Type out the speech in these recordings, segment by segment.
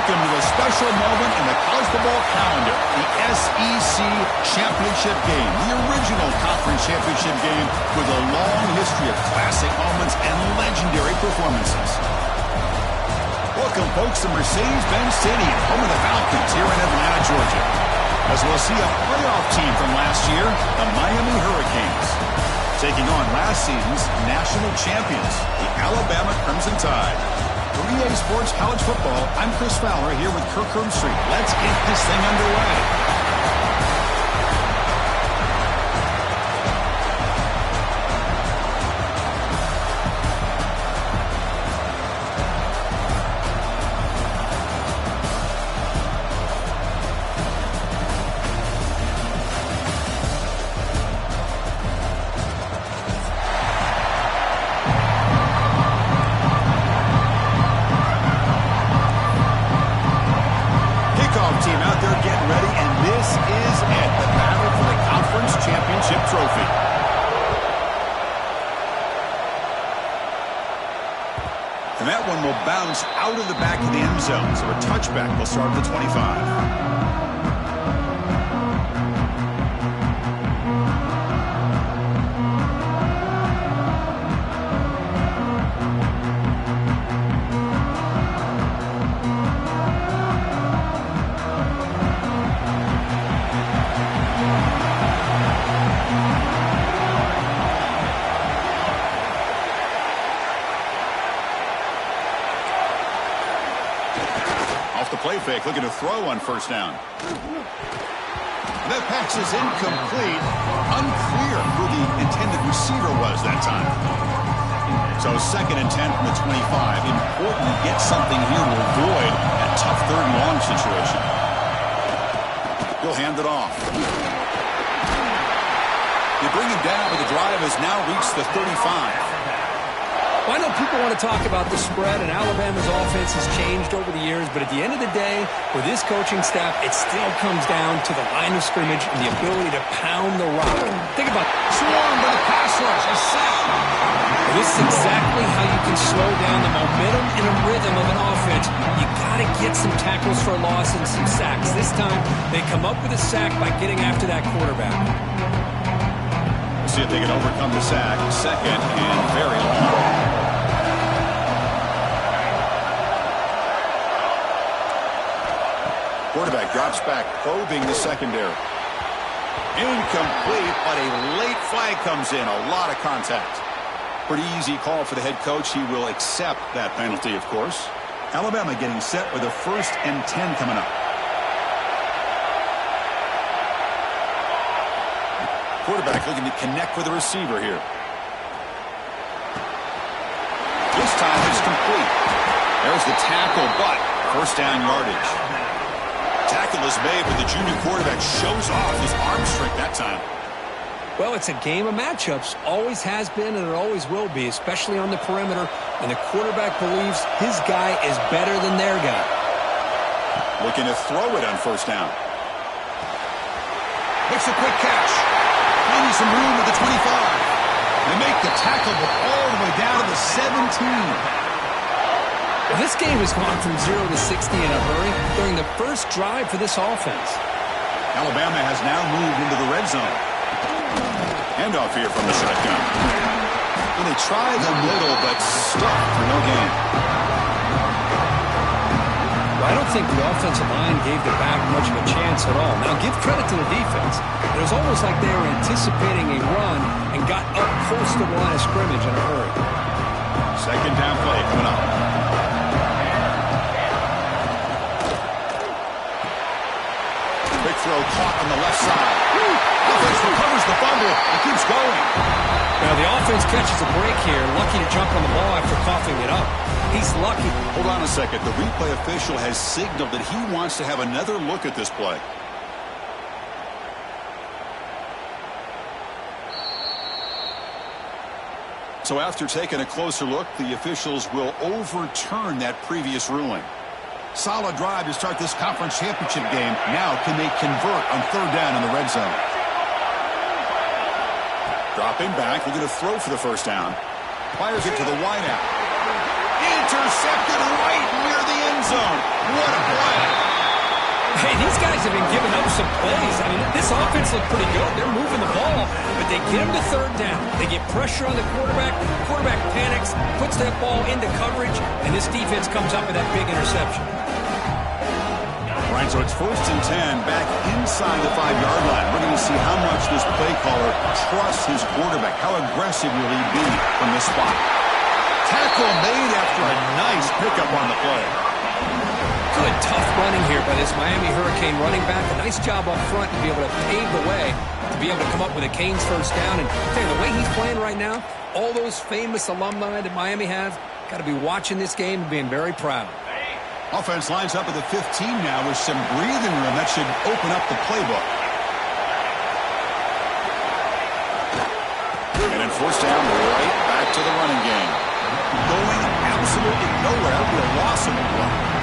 Welcome to a special moment in the college football calendar, the SEC Championship game, the original conference championship game with a long history of classic moments and legendary performances. Welcome, folks, to Mercedes-Benz Stadium, home of the Falcons here in Atlanta, Georgia, as we'll see a playoff team from last year, the Miami Hurricanes, taking on last season's national champions, the Alabama Crimson Tide. For EA Sports College Football, I'm Chris Fowler here with Kirk Herbstreit. Let's get this thing underway. Team out there getting ready, and this is it, the battle for the conference championship trophy. And that one will bounce out of the back of the end zone, so a touchback will start at the 25. Off the play fake, looking to throw on first down. That pass is incomplete. Unclear who the intended receiver was that time. So 2nd and 10 from the 25. Important to get something here to avoid that tough 3rd and long situation. He'll hand it off. They bring him down, but the drive has now reached the 35. Well, I know people want to talk about the spread, and Alabama's offense has changed over the years, but at the end of the day, with this coaching staff, it still comes down to the line of scrimmage and the ability to pound the rock. Think about it. Swarmed by the pass rush, a sack. This is exactly how you can slow down the momentum and a rhythm of an offense. You got to get some tackles for a loss and some sacks. This time, they come up with a sack by getting after that quarterback. See if they can overcome the sack. 2nd and very long. Quarterback drops back, probing the secondary. Incomplete, but a late flag comes in. A lot of contact. Pretty easy call for the head coach. He will accept that penalty, of course. Alabama getting set with a 1st and 10 coming up. Quarterback looking to connect with the receiver here. This time it's complete. There's the tackle, but 1st down yardage. Tackle is made, but the junior quarterback shows off his arm strength that time. Well, it's a game of matchups. Always has been, and it always will be, especially on the perimeter. And the quarterback believes his guy is better than their guy. Looking to throw it on 1st down. Makes a quick catch. Finding some room at the 25. They make the tackle, but all the way down to the 17. Well, this game has gone from 0 to 60 in a hurry during the first drive for this offense. Alabama has now moved into the red zone. Handoff here from the shotgun. And they try the middle, but stuck for no gain. Well, I don't think the offensive line gave the back much of a chance at all. Now, give credit to the defense. It was almost like they were anticipating a run and got up close to the line of scrimmage in a hurry. 2nd down play coming up. Quick throw caught on the left side. Offense recovers the fumble and keeps going. Now the offense catches a break here. Lucky to jump on the ball after coughing it up. He's lucky. Hold on a second. The replay official has signaled that he wants to have another look at this play. So after taking a closer look, the officials will overturn that previous ruling. Solid drive to start this conference championship game. Now, can they convert on 3rd down in the red zone? Dropping back, looking to throw for the 1st down. Fires it to the wideout. Intercepted right near the end zone. What a play. Hey, these guys have been giving up some plays. I mean, this offense looked pretty good. They're moving the ball, but they get him to third down. They get pressure on the quarterback. The quarterback panics, puts that ball into coverage, and this defense comes up with that big interception. Right, so it's 1st and 10 back inside the 5-yard line. We're going to see how much this play caller trusts his quarterback. How aggressive will he be from this spot? Tackle made after a nice pickup on the play. Good, tough running here by this Miami Hurricane running back. A nice job up front to be able to pave the way, to be able to come up with a Canes first down. And the way he's playing right now, all those famous alumni that Miami have, got to be watching this game and being very proud. Offense lines up at the 15 now with some breathing room. That should open up the playbook. And then 4th down, right back to the running game. Going absolutely nowhere. That would be a loss of the play.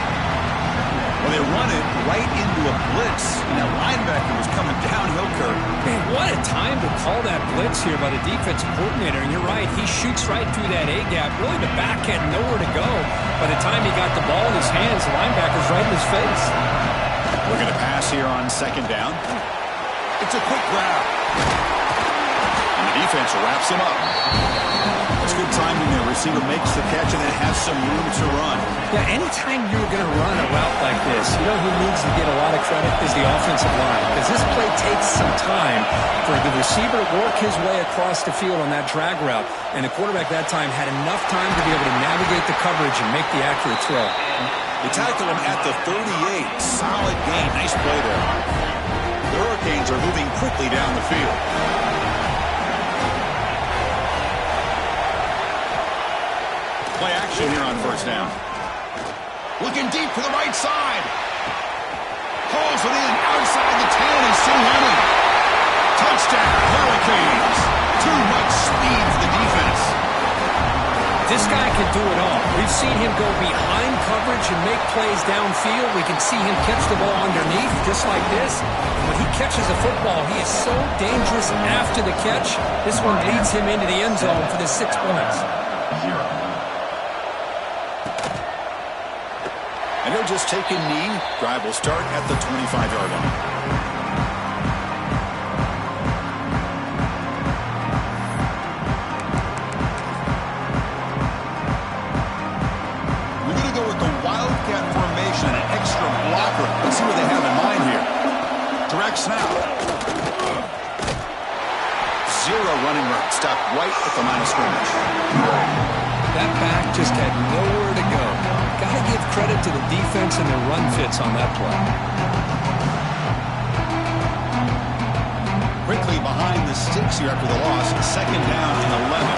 Well, they run it right into a blitz, and that linebacker was coming downhill curve. Man, what a time to call that blitz here by the defensive coordinator. And you're right, he shoots right through that A-gap. Really, the back had nowhere to go. By the time he got the ball in his hands, the linebacker's right in his face. Looking to pass here on 2nd down. It's a quick grab. And the defense wraps him up. It's good timing there. Receiver makes the catch and then has some room to run. Yeah, anytime you're going to run a route like this, you know who needs to get a lot of credit is the offensive line. Because this play takes some time for the receiver to work his way across the field on that drag route. And the quarterback that time had enough time to be able to navigate the coverage and make the accurate throw. They tackle him at the 38. Solid gain. Nice play there. The Hurricanes are moving quickly down the field. Play action here on 1st down. Looking deep to the right side. Pulls it in outside the 10 and Sue Henning. Touchdown, Hurricanes. Too much speed for the defense. This guy can do it all. We've seen him go behind coverage and make plays downfield. We can see him catch the ball underneath, just like this. And when he catches a football, he is so dangerous after the catch. This one leads him into the end zone for the 6 points. And he'll just take a knee. Drive will start at the 25-yard line. We're going to go with the Wildcat formation, an extra blocker. Let's see what they have in mind here. Direct snap. Zero running room. Stop right at the line of scrimmage. That back just had nowhere to go. Got to give credit to the defense and their run fits on that play. Quickly behind the sticks here after the loss. 2nd down and 11.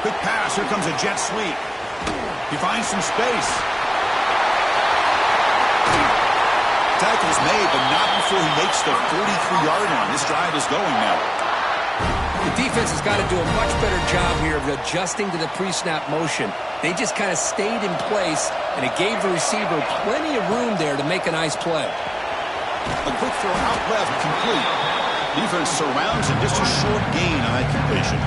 Quick pass. Here comes a jet sweep. He finds some space. Tackle's made, but not before he makes the 43-yard line. This drive is going now. The defense has got to do a much better job here of adjusting to the pre-snap motion. They just kind of stayed in place, and it gave the receiver plenty of room there to make a nice play. A quick throw out left, complete. Defense surrounds him, just a short gain on that completion.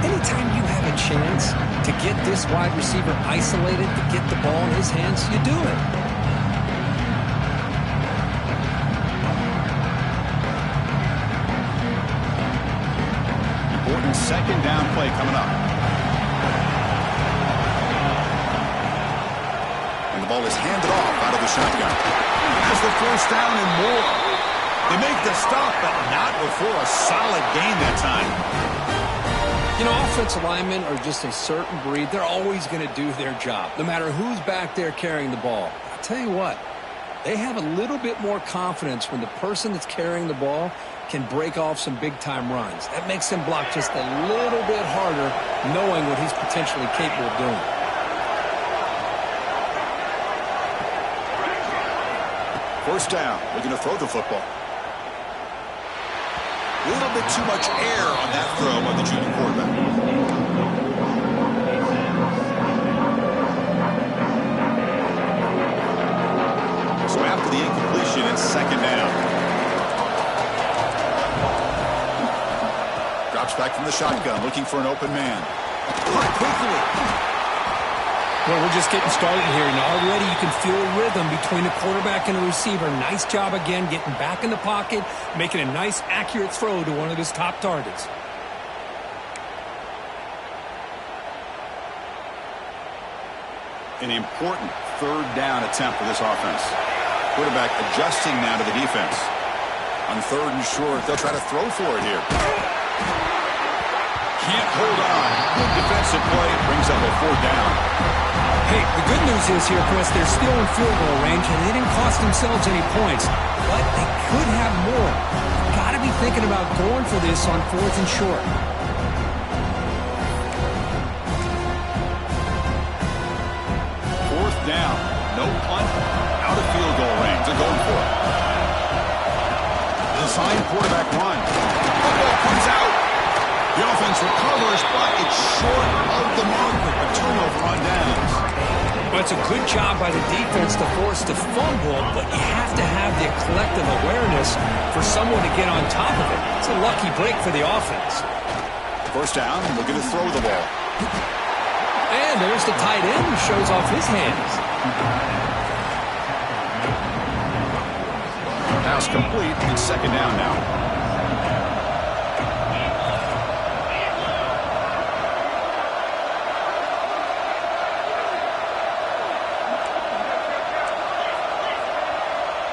Anytime you have a chance to get this wide receiver isolated, to get the ball in his hands, you do it. Important 2nd down play coming up. And the ball is handed off out of the shotgun. Has the 1st down and more. They make the stop, but not before a solid gain that time. You know, offensive linemen are just a certain breed. They're always going to do their job, no matter who's back there carrying the ball. I'll tell you what, they have a little bit more confidence when the person that's carrying the ball can break off some big-time runs. That makes him block just a little bit harder, knowing what he's potentially capable of doing. First down, looking to throw the football. A little bit too much air on that throw by the junior quarterback. So after the incompletion, it's 2nd down. Back from the shotgun, looking for an open man. Caught quickly. Well, we're just getting started here, and already you can feel a rhythm between the quarterback and the receiver. Nice job again getting back in the pocket, making a nice, accurate throw to one of his top targets. An important third down attempt for this offense. Quarterback adjusting now to the defense. On third and short, they'll try to throw for it here. Can't hold on. Good defensive play. Brings up a fourth down. Hey, the good news is here, Chris, they're still in field goal range, and they didn't cost themselves any points. But they could have more. You've got to be thinking about going for this on fourth and short. Fourth down. No punt. Out of field goal range. They're going for it. Design quarterback run. Football comes out. The offense recovers, but it's short of the marker. A turnover on downs. Well, it's a good job by the defense to force the fumble, but you have to have the collective awareness for someone to get on top of it. It's a lucky break for the offense. First down, looking to throw the ball. And there's the tight end who shows off his hands. Pass complete. It's second down now.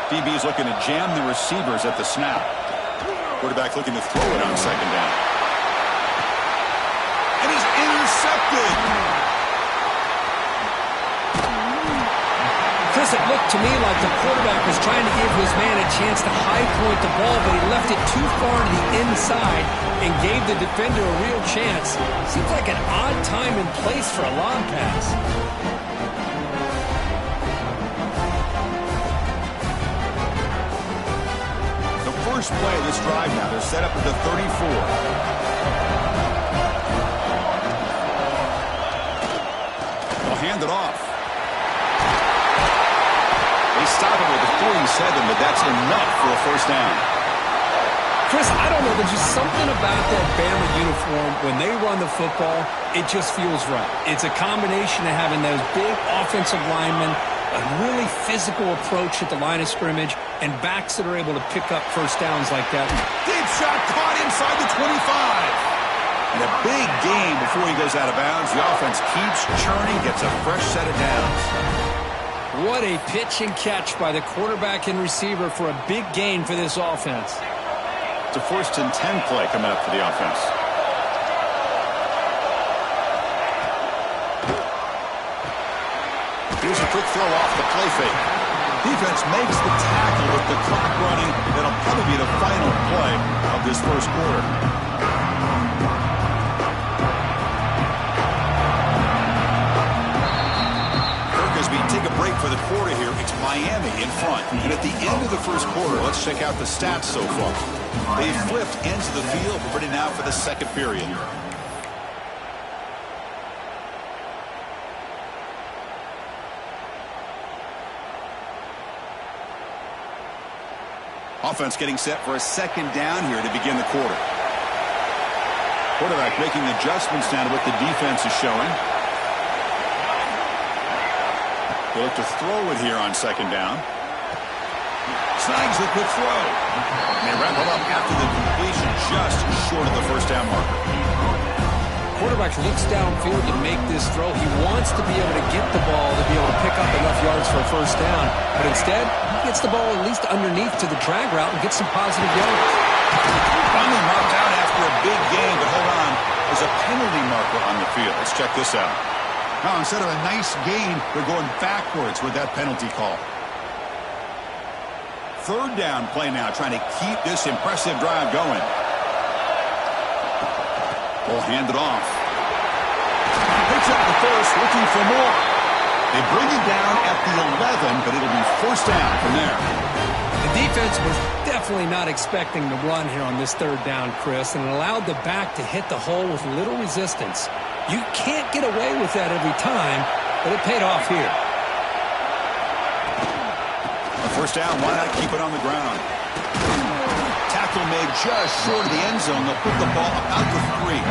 DB's looking to jam the receivers at the snap. Quarterback looking to throw it on second down. And he's intercepted. Chris, it looked to me like the quarterback was trying to give his man a chance to high point the ball, but he left it too far to the inside and gave the defender a real chance. Seems like an odd time and place for a long pass. First play of this drive now. They're set up at the 34. They'll hand it off. They stop it with a 47, but that's enough for a first down. Chris, I don't know. There's just something about that Bama uniform. When they run the football, it just feels right. It's a combination of having those big offensive linemen, a really physical approach at the line of scrimmage, and backs that are able to pick up first downs like that. Deep shot caught inside the 25. And a big gain before he goes out of bounds. The offense keeps churning, gets a fresh set of downs. What a pitch and catch by the quarterback and receiver for a big gain for this offense. It's a first and 10 play coming up for the offense. Here's a quick throw off the play fake. Defense makes the tackle with the clock running. That'll probably be the final play of this first quarter. Kirk, as we take a break for the quarter here, it's Miami in front. And at the end of the first quarter, let's check out the stats so far. They flipped into the field. We're ready now for the second period. Offense getting set for a second down here to begin the quarter. Quarterback making adjustments now to what the defense is showing. They look to throw it here on second down. Snags the quick throw. And they wrap it up after the completion, just short of the first down marker. Quarterback looks downfield to make this throw. He wants to be able to get the ball to be able to pick up enough yards for a first down. But instead, he gets the ball at least underneath to the drag route and gets some positive yards. Finally marked out after a big gain, but hold on. There's a penalty marker on the field. Let's check this out. Now, instead of a nice gain, they're going backwards with that penalty call. Third down play now, trying to keep this impressive drive going. Ball handed off. Picks up the first, looking for more. They bring it down at the 11, but it'll be first down from there. The defense was definitely not expecting the run here on this third down, Chris, and it allowed the back to hit the hole with little resistance. You can't get away with that every time, but it paid off here. A first down, why not keep it on the ground? tackle made just short of the end zone. They'll put the ball about the 3.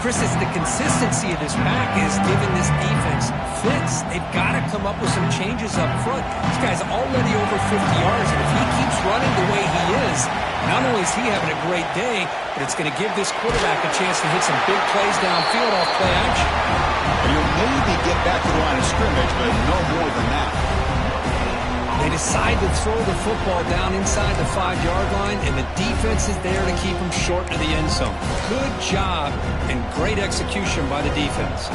Chris, it's the consistency of this back is giving this defense fits. They've got to come up with some changes up front. This guy's already over 50 yards, and if he keeps running the way he is, not only is he having a great day, but it's going to give this quarterback a chance to hit some big plays downfield off play action. And he'll maybe get back to the line of scrimmage, but no more than that. They decide to throw the football down inside the 5-yard line, and the defense is there to keep them short of the end zone. Good job and great execution by the defense.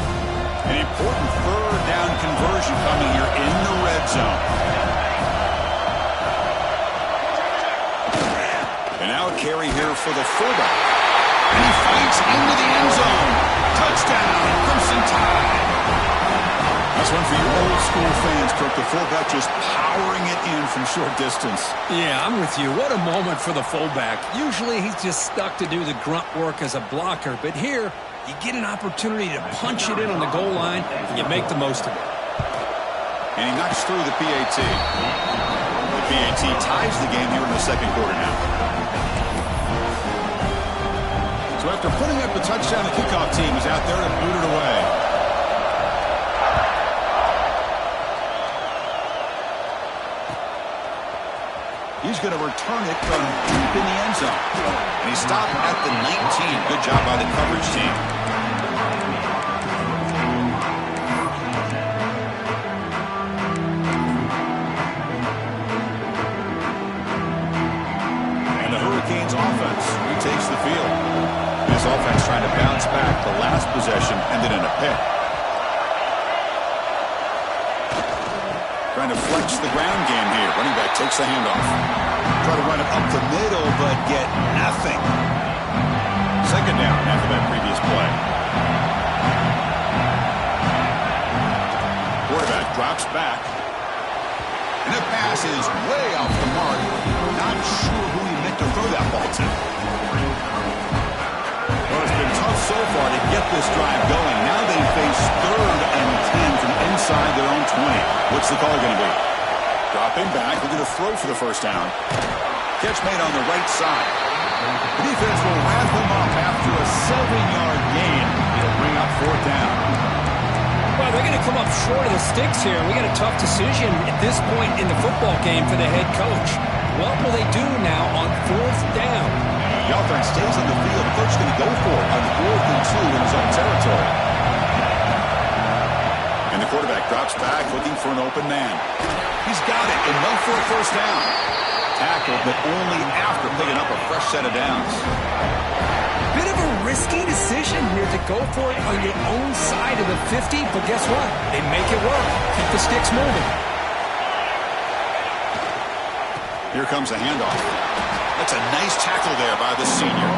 An important third down conversion coming here in the red zone. And now a carry here for the fullback. And he fights into the end zone. Touchdown, Crimson Tide. That's one for you old school fans, Kirk. The fullback just powering it in from short distance. Yeah, I'm with you. What a moment for the fullback. Usually he's just stuck to do the grunt work as a blocker, but here you get an opportunity to punch it in on the goal line, and you make the most of it. And he knocks through the PAT. The PAT ties the game here in the second quarter now. So after putting up the touchdown, the kickoff team is out there to boot it away. He's going to return it from deep in the end zone. And he stopped at the 19. Good job by the coverage team. And the Hurricanes offense retakes the field. This offense trying to bounce back. The last possession ended in a pick. Trying to flex the ground game here. Running back takes the handoff. Try to run it up the middle, but get nothing. Second down after that previous play. Quarterback drops back. And the pass is way off the mark. Not sure who he meant to throw that ball to. Well, it's been tough so far to get this drive going. Now they face 3rd and 10 from inside their own 20. What's the call going to be? Dropping back, looking to throw for the first down. Catch made on the right side. The defense will wrap them up after a 7-yard gain. It'll bring up 4th down. Well, they're going to come up short of the sticks here. We got a tough decision at this point in the football game for the head coach. What will they do now on 4th down? The offense stays on the field. The coach is going to go for it on 4th and 2 in his own territory. And the quarterback drops back, looking for an open man. He's got it, enough for a first down. Tackled, but only after picking up a fresh set of downs. Bit of a risky decision here to go for it on your own side of the 50, but guess what? They make it work. Keep the sticks moving. Here comes a handoff. That's a nice tackle there by the senior.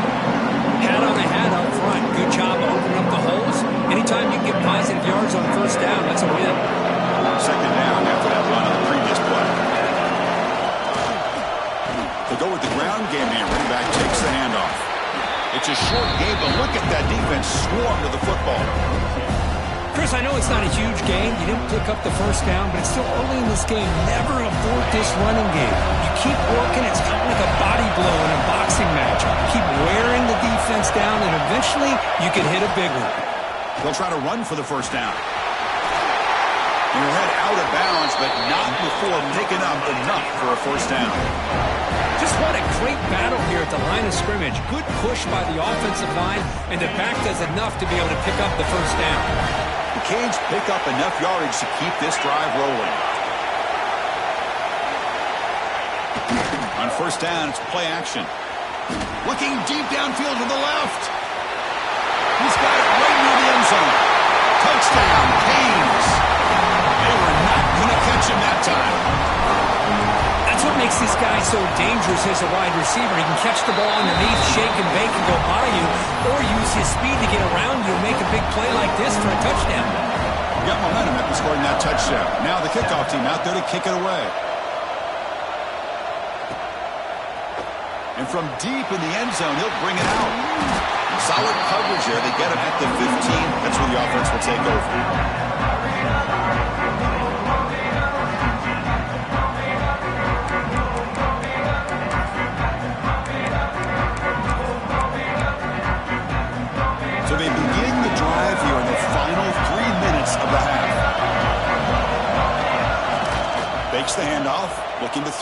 Hat on the hat up front. Good job of opening up the holes. Anytime you can get positive yards on first down, that's a win. Second down after that run on the previous play. They'll go with the ground game here. Running back takes the handoff. It's a short game, but look at that defense swarm to the football. Chris, I know it's not a huge game. You didn't pick up the first down, but it's still early in this game. Never abort this running game. You keep working. It's kind of like a body blow in a boxing match. Keep wearing the defense down, and eventually you can hit a big one. They'll try to run for the first down. And he'll head out of bounds, but not before picking up enough for a first down. Just what a great battle here at the line of scrimmage. Good push by the offensive line, and the back does enough to be able to pick up the first down. The Canes pick up enough yardage to keep this drive rolling. On first down, it's play action. Looking deep downfield to the left. He's got it right near the end zone. Touchdown, Canes. They were not going to catch him that time. That's what makes this guy so dangerous as a wide receiver. He can catch the ball underneath, shake and bake and go by you, or use his speed to get around you and make a big play like this for a touchdown. Got momentum after scoring that touchdown. Now the kickoff team out there to kick it away. And from deep in the end zone, he'll bring it out. Solid coverage there. They get him at the 15. That's where the offense will take over.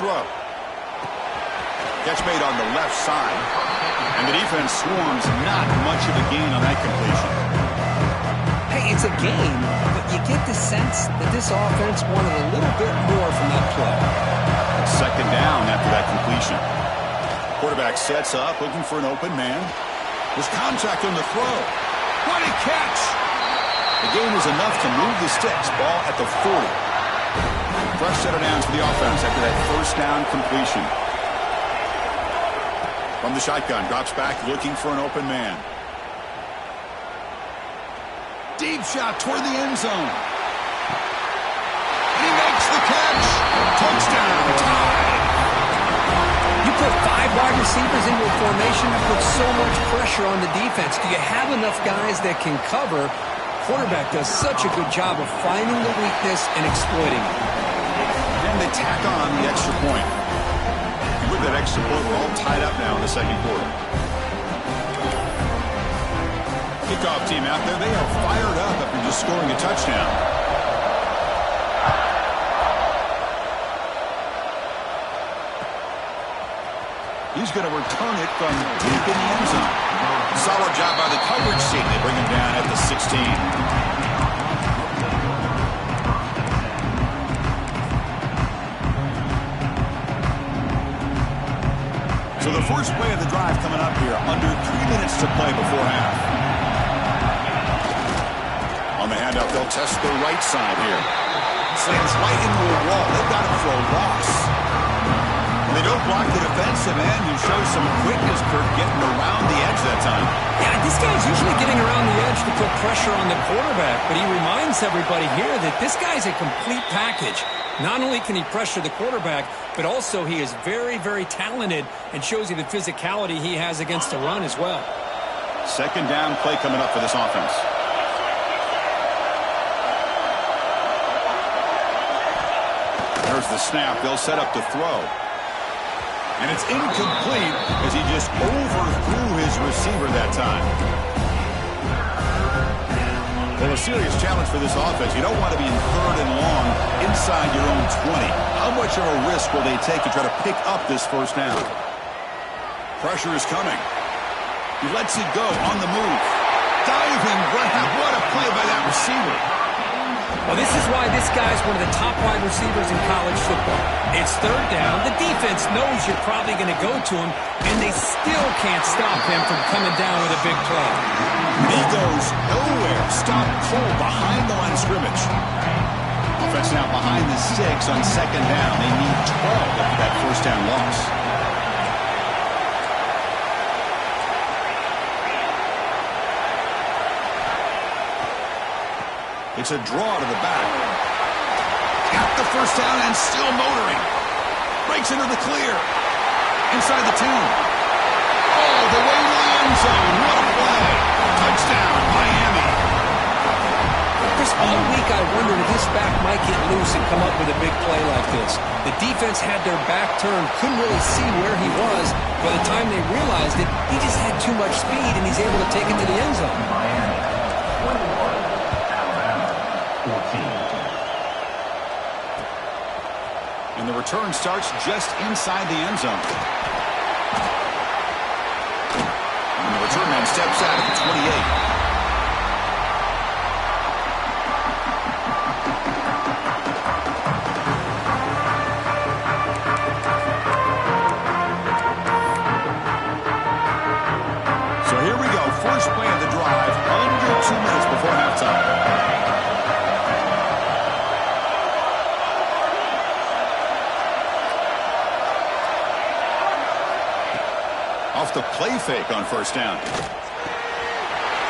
throw. Catch made on the left side. And the defense swarms not much of a gain on that completion. Hey, it's a game, but you get the sense that this offense wanted a little bit more from that play. Second down after that completion. Quarterback sets up, looking for an open man. There's contact on the throw. What a catch! The gain is enough to move the sticks. Ball at the 40. Fresh set of downs for the offense after that first down completion. From the shotgun, drops back, looking for an open man. Deep shot toward the end zone. He makes the catch. Touchdown, tied. You put 5 wide receivers into a formation that puts so much pressure on the defense. Do you have enough guys that can cover? Quarterback does such a good job of finding the weakness and exploiting it. And they tack on the extra point. With that extra point, we're all tied up now in the second quarter. Kickoff team out there, they are fired up after just scoring a touchdown. He's going to return it from deep in the end zone. Solid job by the coverage team. They bring him down at the 16. So the first play of the drive coming up here, under 3 minutes to play before half. On the handoff, they'll test the right side here. Slams right into a wall. They've got him for a loss. And they don't block the defensive end, who shows some quickness, Kirk, getting around the edge that time. Yeah, this guy's usually getting around the edge to put pressure on the quarterback, but he reminds everybody here that this guy's a complete package. Not only can he pressure the quarterback, but also he is very, very talented and shows you the physicality he has against the run as well. Second down play coming up for this offense. There's the snap. They'll set up the throw. And it's incomplete as he just overthrew his receiver that time. Well, a serious challenge for this offense. You don't want to be in third and long inside your own 20. How much of a risk will they take to try to pick up this first down? Pressure is coming. He lets it go on the move. Diving grab. What a play by that receiver. Well, this is why this guy's one of the top wide receivers in college football. It's third down. The defense knows you're probably going to go to him, and they still can't stop him from coming down with a big play. He goes nowhere. Stop cold behind the line of scrimmage. Offense now behind the 6 on second down. They need 12 after that first down loss. It's a draw to the back. Got the first down and still motoring. Breaks into the clear. Inside the 10. All the way to the end zone. What a play. Touchdown, Miami. Chris, all week I wondered if this back might get loose and come up with a big play like this. The defense had their back turned, couldn't really see where he was. By the time they realized it, he just had too much speed, and he's able to take it to the end zone. Miami, 21, Alabama, 14. And the return starts just inside the end zone. And the return man steps out at the 28. First play of the drive, under 2 minutes before halftime. Off the play fake on first down.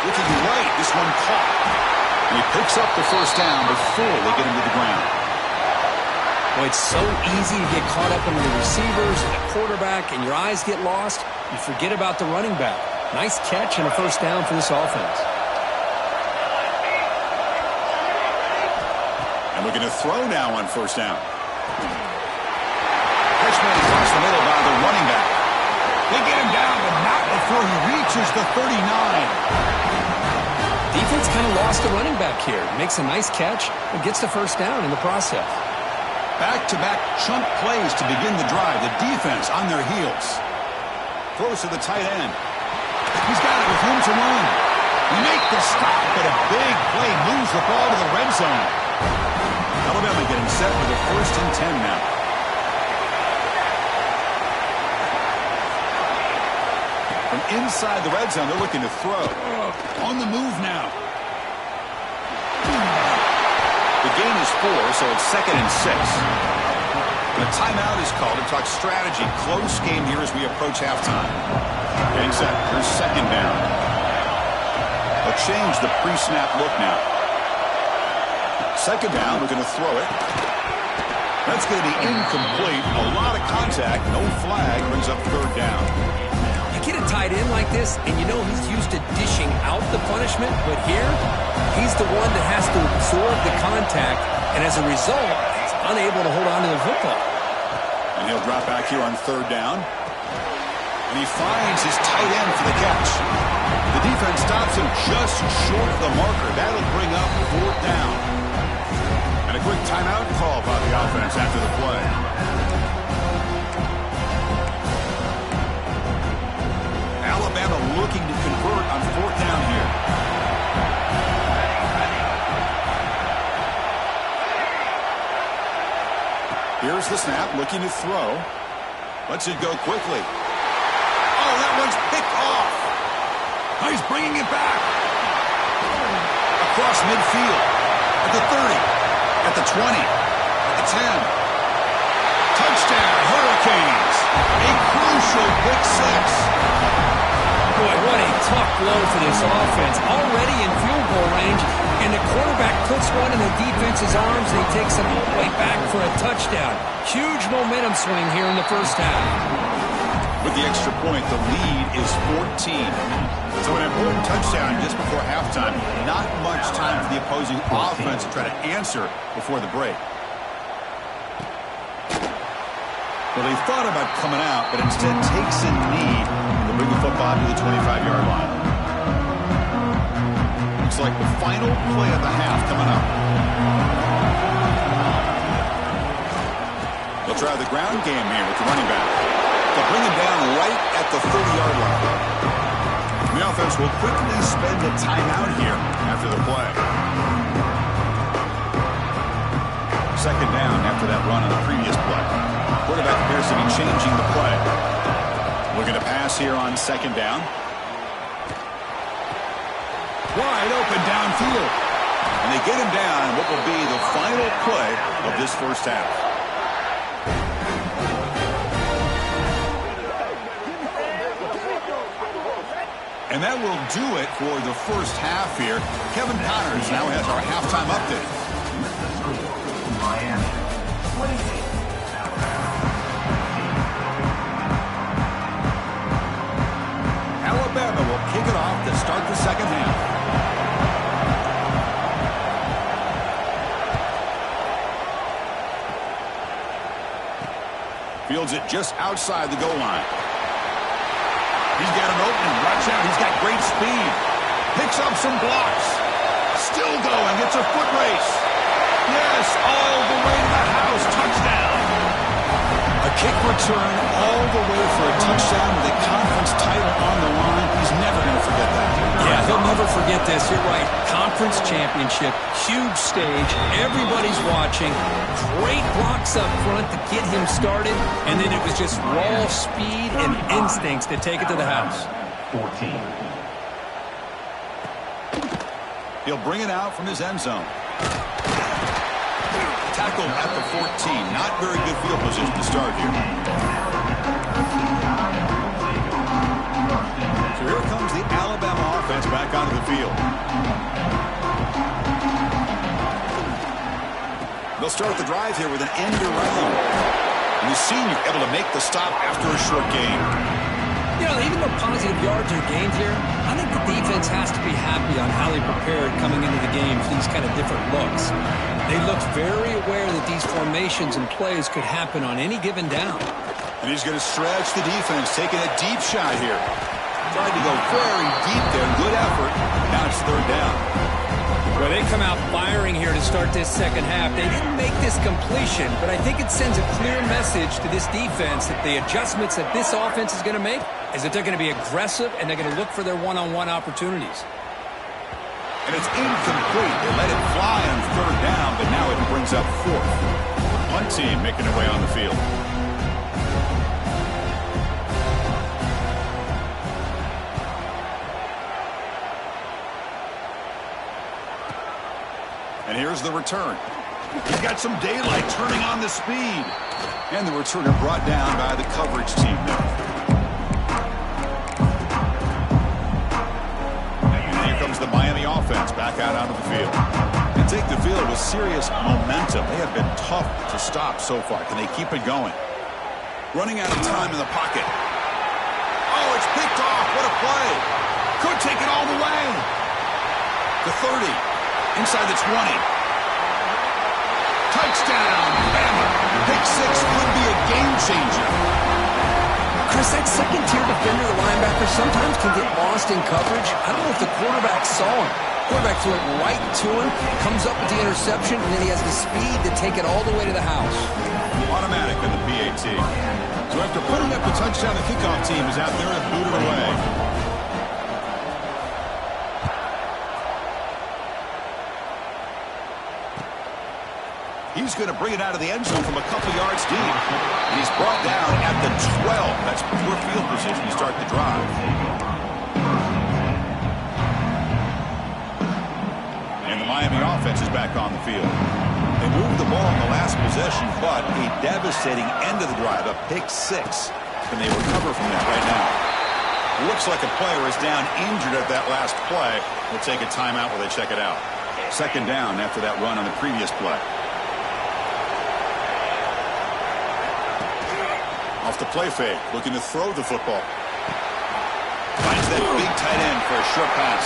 Looking right, this one caught. And he picks up the first down before they get him to the ground. Well, it's so easy to get caught up in the receivers and the quarterback, and your eyes get lost. You forget about the running back. Nice catch and a first down for this offense. And we're going to throw now on first down. Catch made across the middle by the running back. They get him down, but not before he reaches the 39. Defense kind of lost a running back here. Makes a nice catch and gets the first down in the process. Back-to-back chunk plays to begin the drive. The defense on their heels. Throws to the tight end. He's got it with room to run. Make the stop, but a big play moves the ball to the red zone. Alabama getting set for the 1st and 10 now. From inside the red zone, they're looking to throw. On the move now. The gain is 4, so it's 2nd and 6. And a timeout is called to talk strategy. Close game here as we approach halftime. Getting set. Here's 2nd down. They'll change the pre-snap look now. 2nd down, we're going to throw it. That's going to be incomplete. A lot of contact, no flag, brings up 3rd down. You get a tight end like this, and you know he's used to dishing out the punishment, but here, he's the one that has to absorb the contact, and as a result, he's unable to hold on to the football. And he'll drop back here on 3rd down. And he finds his tight end for the catch. The defense stops him just short of the marker. That'll bring up 4th down. And a quick timeout call by the offense after the play. Alabama looking to convert on 4th down here. Here's the snap, looking to throw. Lets it go quickly. Oh, that one's picked off. Oh, he's bringing it back. Across midfield. At the 30. At the 20. At the 10. Touchdown, Hurricanes. A crucial pick 6. Boy, what a tough blow for this offense. Already in field goal range, and the quarterback puts one in the defense's arms, and he takes it all the way back for a touchdown. Huge momentum swing here in the 1st half. With the extra point, the lead is 14. So an important touchdown just before halftime. Not much time for the opposing offense to try to answer before the break. Well, they thought about coming out, but instead takes a knee to bring the football to the 25-yard line. Looks like the final play of the half coming up. They'll try the ground game here with the running back. They'll bring him down right at the 30-yard line. The offense will quickly spend a timeout here after the play. 2nd down after that run on the previous play. Quarterback appears to be changing the play. Looking to pass here on 2nd down. Wide open downfield. And they get him down in what will be the final play of this 1st half. And that will do it for the 1st half here. Kevin Connors now has our halftime update. Miami, 28. Alabama will kick it off to start the 2nd half. Fields it just outside the goal line. He's got an opening. Watch out. He's got great speed. Picks up some blocks. Still going. It's a foot race. Yes, all the way to the house. Touchdown. A kick return all the way for a touchdown with a conference title on the line. He's never going to forget that. Yeah, he'll never forget this. You're right. Conference championship, huge stage. Everybody's watching. Great blocks up front to get him started. And then it was just raw speed and instincts to take it to the house. 14. He'll bring it out from his end zone. Tackled at the 14. Not very good field position to start here. So here comes the Alabama offense back onto the field. They'll start the drive here with an end around. And the senior able to make the stop after a short gain. You know, even though positive yards are gained here, I think the defense has to be happy on how they prepared coming into the game for these kind of different looks. They looked very aware that these formations and plays could happen on any given down. And he's going to stretch the defense, taking a deep shot here. Tried to go very deep there. Good effort. Now it's 3rd down. Well, they come out firing here to start this second half. They didn't make this completion, but I think it sends a clear message to this defense that the adjustments that this offense is going to make is that they're going to be aggressive and they're going to look for their one-on-one opportunities. And it's incomplete. They let it fly on third down, but now it brings up fourth. One team making their way on the field. And here's the return. He's got some daylight turning on the speed. And the returner brought down by the coverage team there. And here comes the Miami offense back out onto the field. And take the field with serious momentum. They have been tough to stop so far. Can they keep it going? Running out of time in the pocket. Oh, it's picked off. What a play. Could take it all the way. The 30. Inside the 20. Touchdown, Bama. Pick six could be a game changer. Chris, that second-tier defender, the linebacker, sometimes can get lost in coverage. I don't know if the quarterback saw him. Quarterback threw it right to him, comes up with the interception, and then he has the speed to take it all the way to the house. Automatic in the PAT. So after putting up the touchdown, the kickoff team is out there and booted away. He's going to bring it out of the end zone from a couple yards deep. And he's brought down at the 12. That's poor field position to start the drive. And the Miami offense is back on the field. They moved the ball in the last possession, but a devastating end of the drive, a pick six. Can they recover from that right now? It looks like a player is down injured at that last play. We'll take a timeout while they check it out. Second down after that run on the previous play. Off the play fake, looking to throw the football. Finds that big tight end for a short pass.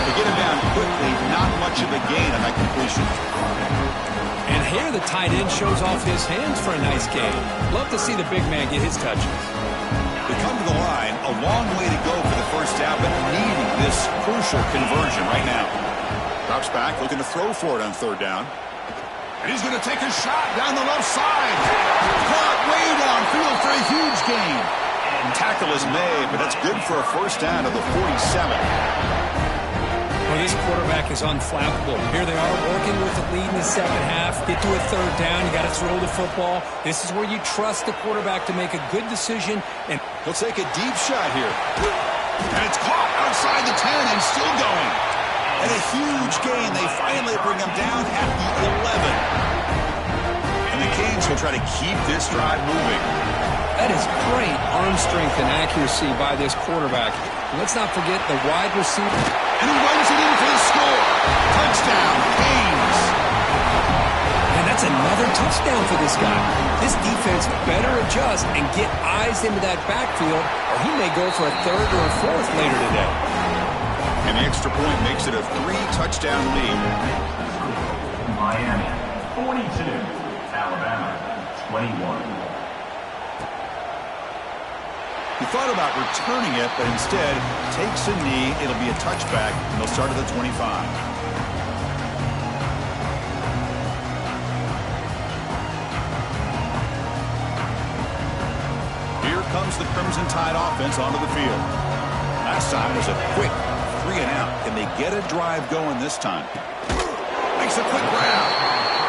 They get him down quickly, not much of a gain on that completion. And here the tight end shows off his hands for a nice gain. Love to see the big man get his touches. They come to the line, a long way to go for the first down, but needing this crucial conversion right now. Drops back, looking to throw for it on third down. And he's going to take a shot down the left side. Caught way downfield for a huge gain. And tackle is made, but that's good for a first down to the 47. Well, this quarterback is unflappable. Here they are working with the lead in the second half. Get to a third down. You got to throw the football. This is where you trust the quarterback to make a good decision. And he'll take a deep shot here. And it's caught outside the 10 and still going. And a huge gain. They finally bring him down at the 11. And the Canes will try to keep this drive moving. That is great arm strength and accuracy by this quarterback. And let's not forget the wide receiver. And he runs it in for the score. Touchdown, Canes. And that's another touchdown for this guy. This defense better adjust and get eyes into that backfield, or he may go for a third or a fourth later today. And the extra point makes it a 3-touchdown lead. Miami, 42. Alabama, 21. He thought about returning it, but instead takes a knee. It'll be a touchback, and they'll start at the 25. Here comes the Crimson Tide offense onto the field. Last time was a quick 3-and-out. Can they get a drive going this time? Makes a quick grab.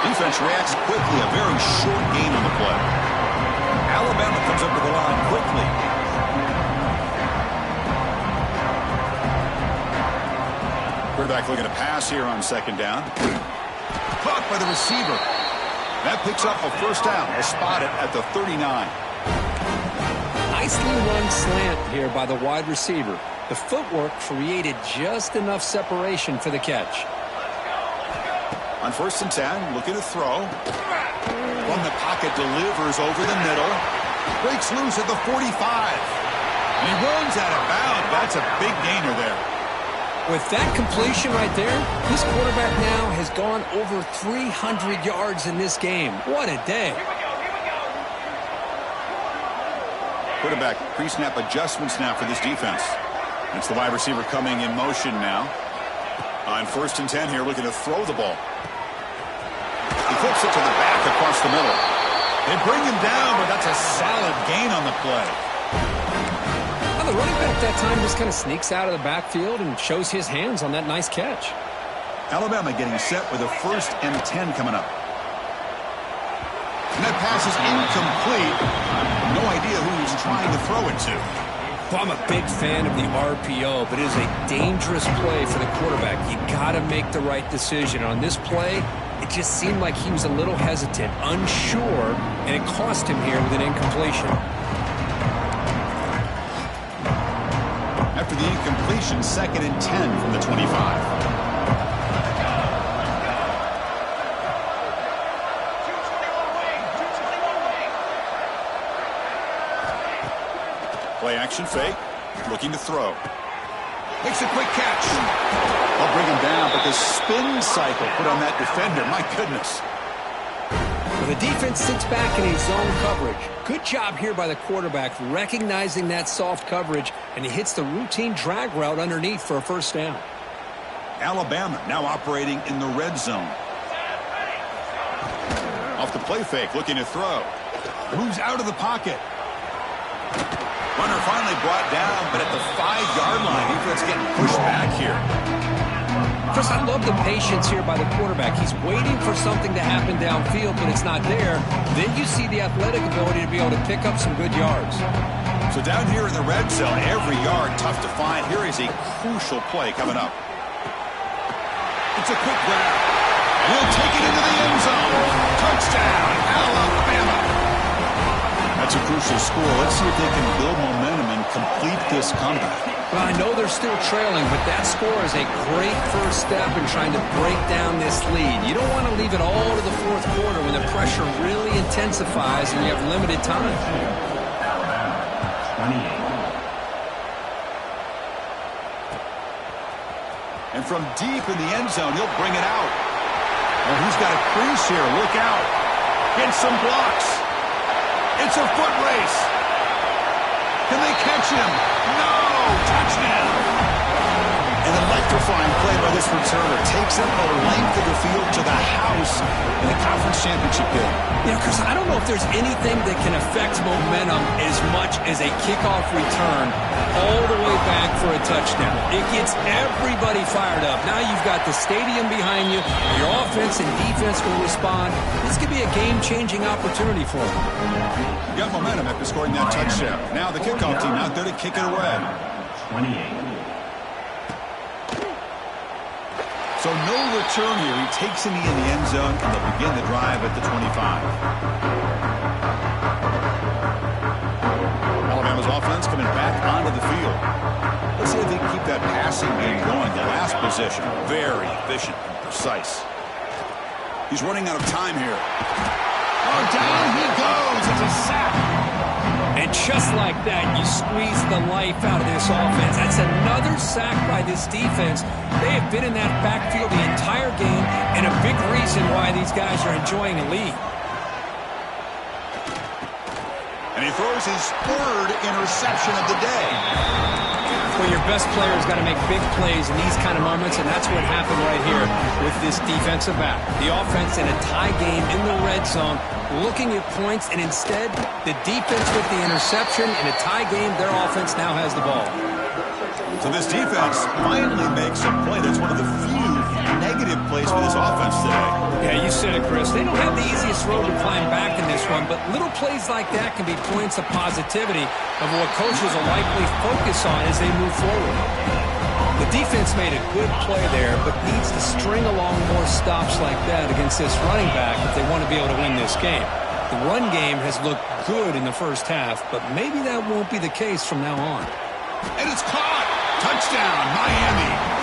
Defense reacts quickly. A very short gain on the play. Alabama comes up to the line quickly. Quarterback looking to pass here on second down. Caught by the receiver. That picks up a first down. They'll spot it at the 39. Nicely run slant here by the wide receiver. The footwork created just enough separation for the catch. On first and 10, looking to throw. From the pocket, delivers over the middle. Breaks loose at the 45. And he runs out of bounds. That's a big gainer there. With that completion right there, this quarterback now has gone over 300 yards in this game. What a day. Quarterback pre-snap adjustments now for this defense. It's the wide receiver coming in motion now. On 1st and 10 here, looking to throw the ball. He flips it to the back across the middle. They bring him down, but that's a solid gain on the play. Well, the running back that time just kind of sneaks out of the backfield and shows his hands on that nice catch. Alabama getting set with a 1st and 10 coming up. And that pass is incomplete. No idea who he's trying to throw it to. Well, I'm a big fan of the RPO, but it is a dangerous play for the quarterback. You got to make the right decision. On this play, it just seemed like he was a little hesitant, unsure, and it cost him here with an incompletion. After the incompletion, 2nd and 10 from the 25. Play action fake, looking to throw. Makes a quick catch. They'll bring him down, but the spin cycle put on that defender, my goodness. Well, the defense sits back in a zone coverage. Good job here by the quarterback, recognizing that soft coverage, and he hits the routine drag route underneath for a 1st down. Alabama now operating in the red zone. Off the play fake, looking to throw. Moves out of the pocket. Runner finally brought down, but at the 5-yard line, defense getting pushed back here. Chris, I love the patience here by the quarterback. He's waiting for something to happen downfield, but it's not there. Then you see the athletic ability to be able to pick up some good yards. So down here in the red zone, every yard tough to find. Here is a crucial play coming up. It's a quick grab. He'll take it into the end zone. Touchdown, Alabama. That's a crucial score. Let's see if they can build momentum and complete this comeback. Well, I know they're still trailing, but that score is a great first step in trying to break down this lead. You don't want to leave it all to the 4th quarter when the pressure really intensifies and you have limited time. Alabama, 28. And from deep in the end zone, he'll bring it out. Well, he's got a crease here. Look out. Get some blocks. It's a foot race. Can they catch him? No! Touchdown! An electrifying play by this returner. Takes it the length of the field to the house in the conference championship game. Yeah, Chris, I don't know if there's anything that can affect momentum as much as a kickoff return all the way back for a touchdown. It gets everybody fired up. Now you've got the stadium behind you. Your offense and defense will respond. This could be a game-changing opportunity for them. Got momentum after scoring that touchdown. Now the kickoff team out there to kick it away. 28. So no return here. He takes a knee in the end zone, and they'll begin the drive at the 25. Alabama's offense coming back onto the field. Let's see if they can keep that passing game going. The last possession, very efficient and precise. He's running out of time here. Oh, down he goes. It's a sack. And just like that, you squeeze the life out of this offense. That's another sack by this defense. They have been in that backfield the entire game, and a big reason why these guys are enjoying a lead. And he throws his 3rd interception of the day. Well, your best player's got to make big plays in these kind of moments, and that's what happened right here with this defensive back. The offense in a tie game in the red zone, looking at points, and instead, the defense with the interception. In a tie game, their offense now has the ball. So this defense finally makes a play. That's one of the few negative plays for this offense today. Yeah, you said it, Chris. They don't have the easiest road to climb back in this one, but little plays like that can be points of positivity of what coaches will likely focus on as they move forward. The defense made a good play there, but needs to string along more stops like that against this running back if they want to be able to win this game. The run game has looked good in the first half, but maybe that won't be the case from now on. And it's caught! Touchdown, Miami!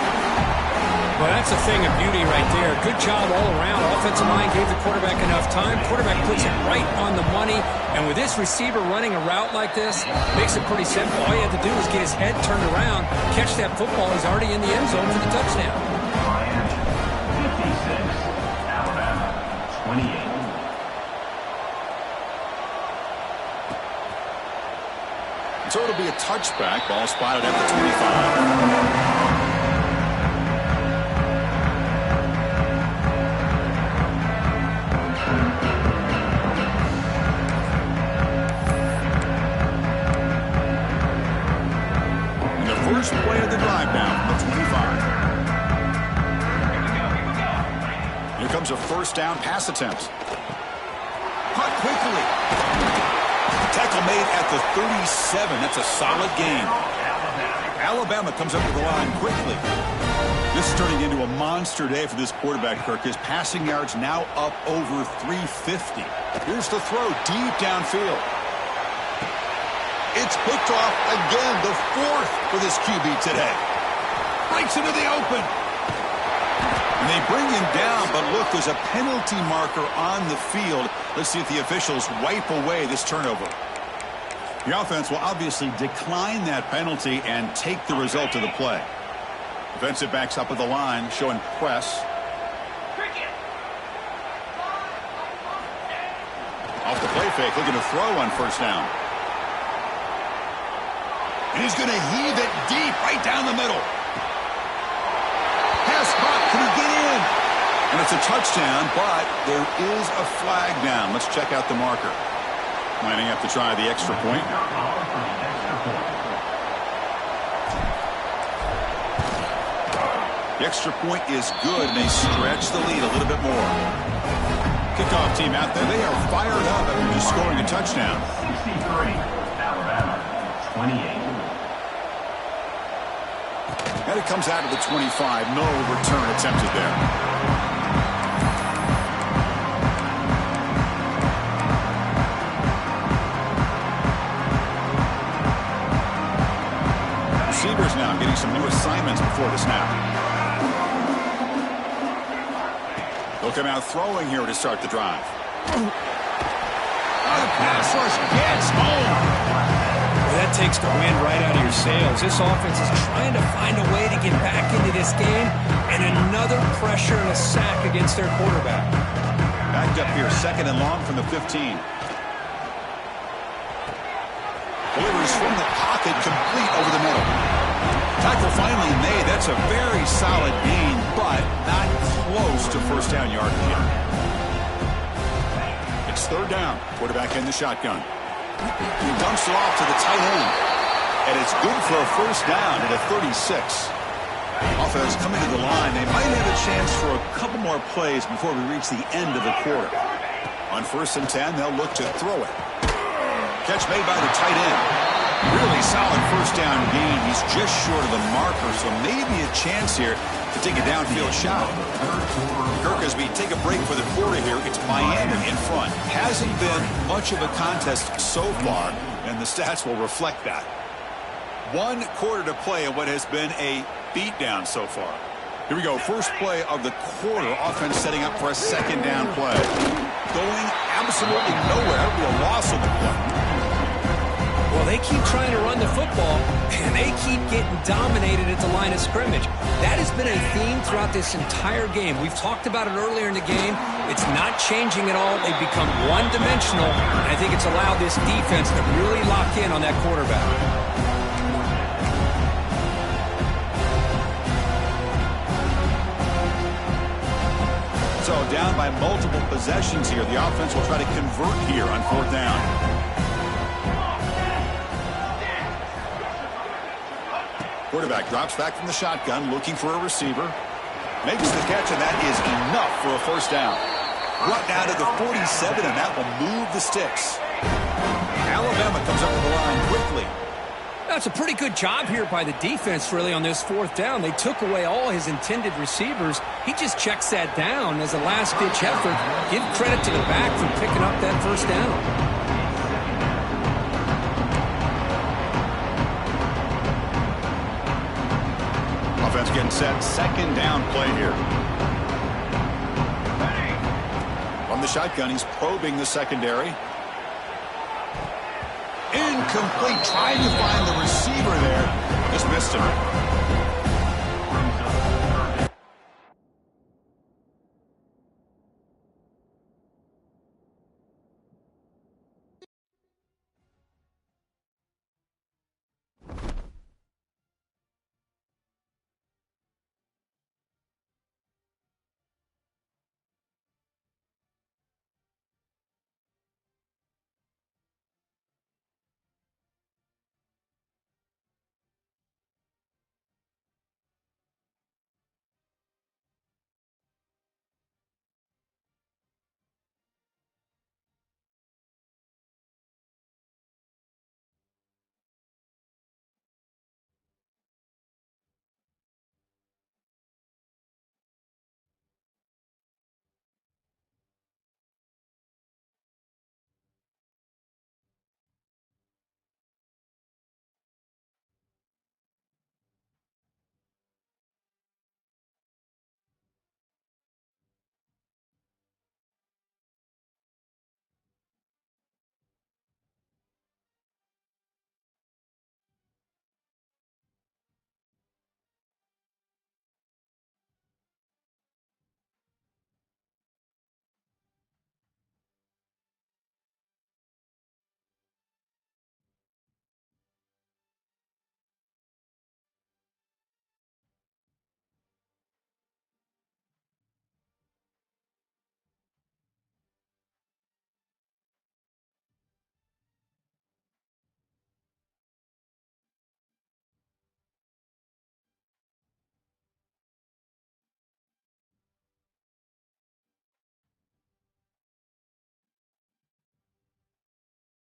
Well, that's a thing of beauty right there. Good job all around. Offensive line gave the quarterback enough time. Quarterback puts it right on the money. And with this receiver running a route like this, makes it pretty simple. All you have to do is get his head turned around, catch that football. He's already in the end zone for the touchdown. Miami, 56. Alabama, 28. So it'll be a touchback. Ball spotted at the 25. First play of the drive now from the 25. Here comes a first down pass attempt. Caught quickly. Tackle made at the 37. That's a solid gain. Alabama comes up to the line quickly. This is turning into a monster day for this quarterback, Kirk. His passing yards now up over 350. Here's the throw deep downfield. It's picked off again, the fourth for this QB today. Breaks into the open. And they bring him down, but look, there's a penalty marker on the field. Let's see if the officials wipe away this turnover. The offense will obviously decline that penalty and take the result of the play. Defensive backs up at the line, showing press. Off the play fake, looking to throw on first down. And he's going to heave it deep right down the middle. Pass caught. Can he get in? And it's a touchdown, but there is a flag down. Let's check out the marker. Lining up to try the extra point. The extra point is good, and they stretch the lead a little bit more. Kickoff team out there. They are fired up after just scoring a touchdown. 63, Alabama, 28. And it comes out of the 25. No return attempted there. Receivers now getting some new assignments before the snap. They'll come out throwing here to start the drive. The pass rush gets home. Well, that takes the wind right out of your sails. This offense is trying to find a way to get back into this game, and another pressure and a sack against their quarterback. Backed up here, second and long from the 15. Delivers from the pocket, complete over the middle. Tackle finally made. That's a very solid gain, but not close to first down yardage here. It's third down. Quarterback in the shotgun. He dumps it off to the tight end. And it's good for a first down at a 36. Offense coming to the line. They might have a chance for a couple more plays before we reach the end of the quarter. On 1st and 10, they'll look to throw it. Catch made by the tight end. Really solid first down gain. He's just short of the marker, so maybe a chance here to take a downfield shot. Kirk, as we take a break for the quarter here, it's Miami in front. Hasn't been much of a contest so far, and the stats will reflect that. 1 quarter to play in what has been a beatdown so far. Here we go. First play of the quarter. Offense setting up for a second down play. Going absolutely nowhere. It'll be a loss on the play. Well, they keep trying to run the football, and they keep getting dominated at the line of scrimmage. That has been a theme throughout this entire game. We've talked about it earlier in the game. It's not changing at all. They've become one-dimensional, and I think it's allowed this defense to really lock in on that quarterback. So down by multiple possessions here. The offense will try to convert here on 4th down. Quarterback drops back from the shotgun, looking for a receiver. Makes the catch, and that is enough for a first down. Brought down to the 47, and that will move the sticks. Alabama comes up to the line quickly. That's a pretty good job here by the defense, really, on this 4th down. They took away all his intended receivers. He just checks that down as a last-ditch effort. Give credit to the back for picking up that first down. Offense getting set. Second down play here. From the shotgun, he's probing the secondary. Incomplete. Trying to find the receiver there. Just missed him.